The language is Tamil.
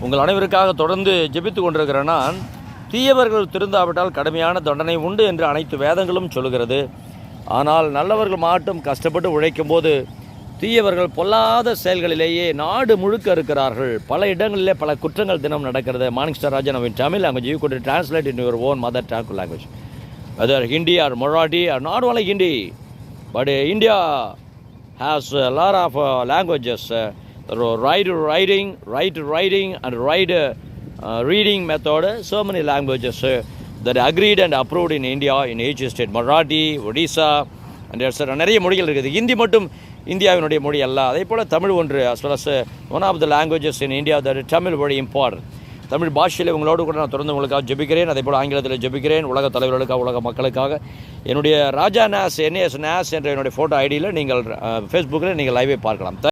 உங்கள் அனைவருக்காக தொடர்ந்து ஜெபித்து கொண்டிருக்கிற நான், தீயவர்கள் திருந்தாவிட்டால் கடுமையான தண்டனை உண்டு என்று அனைத்து வேதங்களும் சொல்கிறது. ஆனால் நல்லவர்கள் மாட்டும் கஷ்டப்பட்டு உழைக்கும் போது தீயவர்கள் பொல்லாத செயல்களிலேயே நாடு முழுக்க இருக்கிறார்கள். பல இடங்களிலே பல குற்றங்கள் தினம் நடக்கிறது. Morning star Raja in Tamil language, you could translate in your own mother tongue language, whether Hindi or Marathi or not only Hindi, but India has a lot of languages, right writing and reading method, so many languages that agreed and approved in India in each state. Marathi, Odisha and etc. நிறைய மொழிகள் இருக்குது. ஹிந்தி மட்டும் இந்தியாவினுடைய மொழி அல்ல. அதே போல் தமிழ் ஒன்று, as well as one of the languages in India that Tamil very important. Tamil பாஷையில் உங்களோடு கூட நான் தொடர்ந்து உங்களுக்காக ஜெபிக்கிறேன். அதே போல் ஆங்கிலத்தில் ஜெபிக்கிறேன். உலக தலைவர்களுக்காக, உலக மக்களுக்காக. என்னுடைய ராஜா நாஸ் NAS என்ற என்னுடைய ஃபோட்டோ ஐடியில் நீங்கள் ஃபேஸ்புக்கில் நீங்கள் லைவே பார்க்கலாம்.